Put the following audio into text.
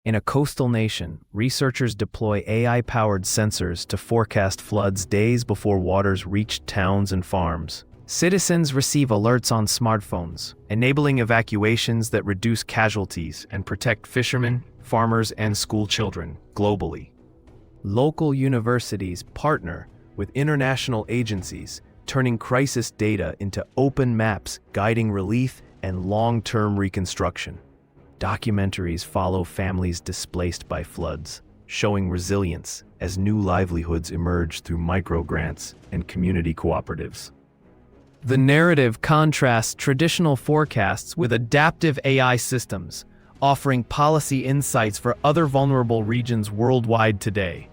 In a coastal nation, researchers deploy AI-powered sensors to forecast floods days before waters reach towns and farms. Citizens receive alerts on smartphones, enabling evacuations that reduce casualties and protect fishermen, farmers, and school children globally. Local universities partner with international agencies, turning crisis data into open maps guiding relief and long-term reconstruction. Documentaries follow families displaced by floods, showing resilience as new livelihoods emerge through microgrants and community cooperatives. The narrative contrasts traditional forecasts with adaptive AI systems, offering policy insights for other vulnerable regions worldwide today.